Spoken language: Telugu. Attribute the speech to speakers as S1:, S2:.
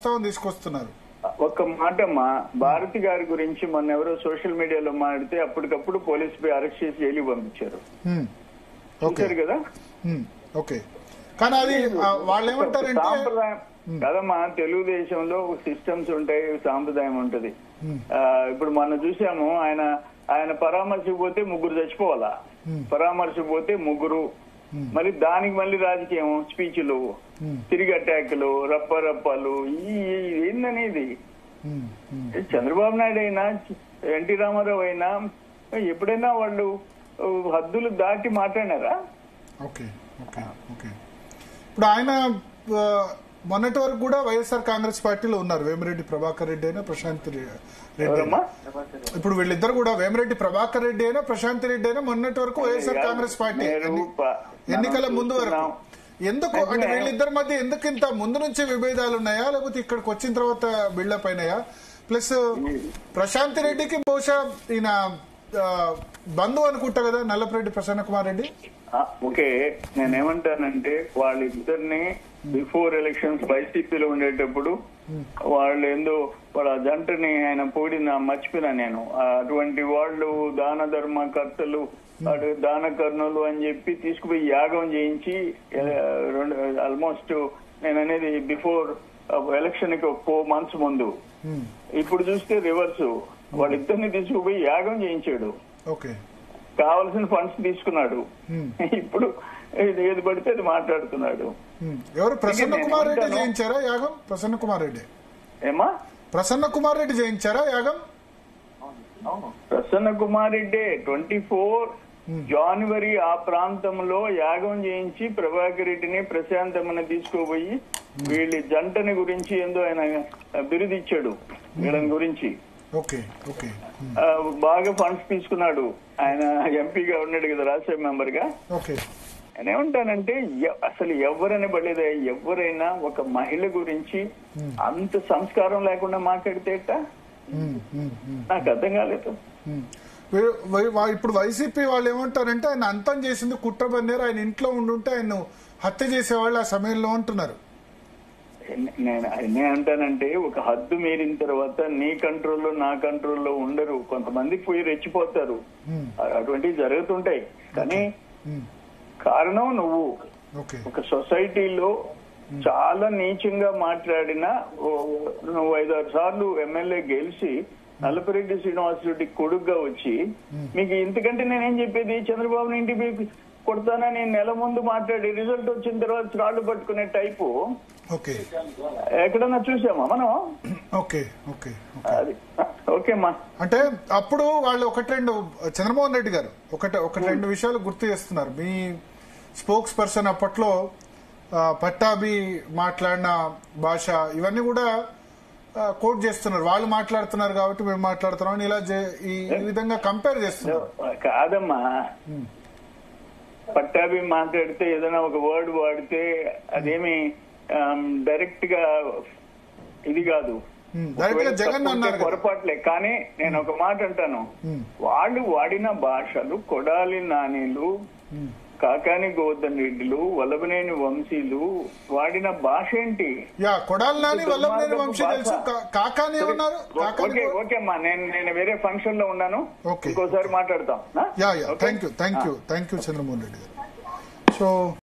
S1: తీసుకొస్తున్నారు.
S2: ఒక్క మాటమ్మా, భారతి గారి గురించి మొన్న ఎవరో సోషల్ మీడియాలో మాట్లాడితే అప్పటికప్పుడు పోలీసుపై అరెస్ట్ చేసి జైలు పంపించారు. చూశారు కదా.
S1: ఓకే, కానీ అది వాళ్ళు ఏమంటారంటే
S2: సాంప్రదాయం కదమ్మా, తెలుగుదేశంలో సిస్టమ్స్ ఉంటాయి, సాంప్రదాయం ఉంటది. ఇప్పుడు మనం చూసాము, ఆయన పరామర్శకు పోతే ముగ్గురు చచ్చిపోవాలా, పరామర్శకు పోతే ముగ్గురు, మళ్ళీ దానికి మళ్ళీ రాజకీయం, స్పీచ్లు, తిరిగి అటాక్లు, రప్పలు, ఏందనేది. చంద్రబాబు నాయుడు అయినా ఎన్టీ రామారావు అయినా ఎప్పుడైనా వాళ్ళు హద్దులు దాటి మాట్లాడారా?
S1: ఓకే ఓకే ఓకే ఇప్పుడు ఆయన మొన్నటి వరకు కూడా వైఎస్ఆర్ కాంగ్రెస్ పార్టీలో ఉన్నారు. వేమిరెడ్డి ప్రభాకర్ రెడ్డి అయినా ప్రశాంత్ రెడ్డి, ఇప్పుడు వీళ్ళిద్దరు కూడా వేమిరెడ్డి ప్రభాకర్ రెడ్డి అయినా ప్రశాంత్ రెడ్డి అయినా మొన్నటి వరకు వైఎస్ఆర్ కాంగ్రెస్ పార్టీ ఎన్నికల ముందు వరకు. ఎందుకు అంటే వీళ్ళిద్దరి మధ్య ఎందుకు ఇంత ముందు నుంచే విభేదాలు ఉన్నాయా, లేకపోతే ఇక్కడికి వచ్చిన తర్వాత బిల్డప్ అయినాయా? ప్లస్ ప్రశాంత్ రెడ్డికి బహుశా ఈయన బంధువు అనుకుంటా కదా, నల్లపరెడ్డి ప్రసన్న కుమార్ రెడ్డి.
S2: ఓకే, నేనేమంటానంటే వాళ్ళిద్దరిని బిఫోర్ ఎలక్షన్స్ వైసీపీలో ఉండేటప్పుడు వాళ్ళ జంటని ఆయన పొగిడిన మర్చిపోయినా నేను. అటువంటి వాళ్ళు దాన ధర్మకర్తలు, దాన కర్ణులు అని చెప్పి తీసుకుపోయి యాగం చేయించి ఆల్మోస్ట్ నేను అనేది బిఫోర్ ఎలక్షన్ కి 4 months ముందు. ఇప్పుడు చూస్తే రివర్స్, వాళ్ళిద్దరిని తీసుకుపోయి యాగం చేయించాడు, కావలసిన ఫండ్స్ తీసుకున్నాడు, ఇప్పుడు ఏది పడితే అది మాట్లాడుతున్నాడు.
S1: ఎవరు ప్రసన్న కుమార్ రెడ్డి చేయించారా యాగం? ప్రసన్న కుమార్ రెడ్డి
S2: ఏమా?
S1: ప్రసన్న కుమార్ రెడ్డి చేయించారా యాగం?
S2: ప్రసన్న కుమార్ రెడ్డి 24 జనవరి ఆ ప్రాంతంలో యాగం చేయించి ప్రభాకర్ రెడ్డిని ప్రశాంతమ్మని తీసుకోపోయి వీళ్ళ జంటని గురించి ఏందో ఆయన బిరుదిచ్చాడు. వీళ్ళని గురించి బాగా ఫండ్స్ తీసుకున్నాడు. ఆయన ఎంపీగా ఉన్నాడు కదా, రాజ్యసభ మెంబర్ గా. నేనేమంటానంటే అసలు ఎవరైనా పడలేదా, ఎవరైనా ఒక మహిళ గురించి అంత సంస్కారం లేకుండా మాట్లాడితే నాకు అర్థం కాలేదు.
S1: ఇప్పుడు వైసీపీ వాళ్ళు ఏమంటారంటే ఆయన అంతం చేసింది కుట్ర బన్నేరు, ఆయన ఇంట్లో ఉండుంటే ఆయన హత్య చేసేవాళ్ళు ఆ సమయంలో అంటున్నారు.
S2: నేను అంటానంటే ఒక హద్దు మీరిన తర్వాత నీ కంట్రోల్లో నా కంట్రోల్లో ఉండరు, కొంతమందికి పోయి రెచ్చిపోతారు, అటువంటివి జరుగుతుంటాయి. కానీ కారణం నువ్వు ఒక సొసైటీలో చాలా నీచంగా మాట్లాడినా నువ్వు 5-6 సార్లు ఎమ్మెల్యే గెలిచి నల్లపరెడ్డి శ్రీనివాసరెడ్డి కొడుకుగా వచ్చి మీకు ఇంతకంటే నేనేం చెప్పేది, చంద్రబాబుని ఇంటికి కొడతానని నెల ముందు మాట్లాడి రిజల్ట్ వచ్చిన తర్వాత రాళ్లు పట్టుకునే టైపు ఎక్కడన్నా చూసామా మనం? ఓకేమ్మా.
S1: అంటే అప్పుడు వాళ్ళు చంద్రమోహన్ రెడ్డి గారు ఒకటి రెండు విషయాలు గుర్తు చేస్తున్నారు. మీ స్పోక్స్ పర్సన్ అప్పట్లో పట్టాభి మాట్లాడిన భాష ఇవన్నీ కూడా కోట్ చేస్తున్నారు. వాళ్ళు మాట్లాడుతున్నారు కాబట్టి మేము మాట్లాడుతున్నాం, ఇలా ఈ విధంగా కంపేర్ చేస్తున్నారు.
S2: కాదమ్మా, పట్టాభి మాట్లాడితే ఏదైనా ఒక వర్డ్ వాడితే అదేమి డైరెక్ట్ గా ఇది కాదు, పొరపాట్లే. కానీ నేను ఒక మాట అంటాను, వాళ్ళు వాడిన భాషలు కొడాలి నానీలు, కాకాని గోవర్ధన్ రెడ్డిలు, వల్లభనేని వంశీలు వాడిన భాష ఏంటి? ఓకే అమ్మా, నేను వేరే ఫంక్షన్ లో ఉన్నాను, ఇంకోసారి మాట్లాడతాం.
S1: థ్యాంక్ యూ చంద్రమోహన్ రెడ్డి గారు. సో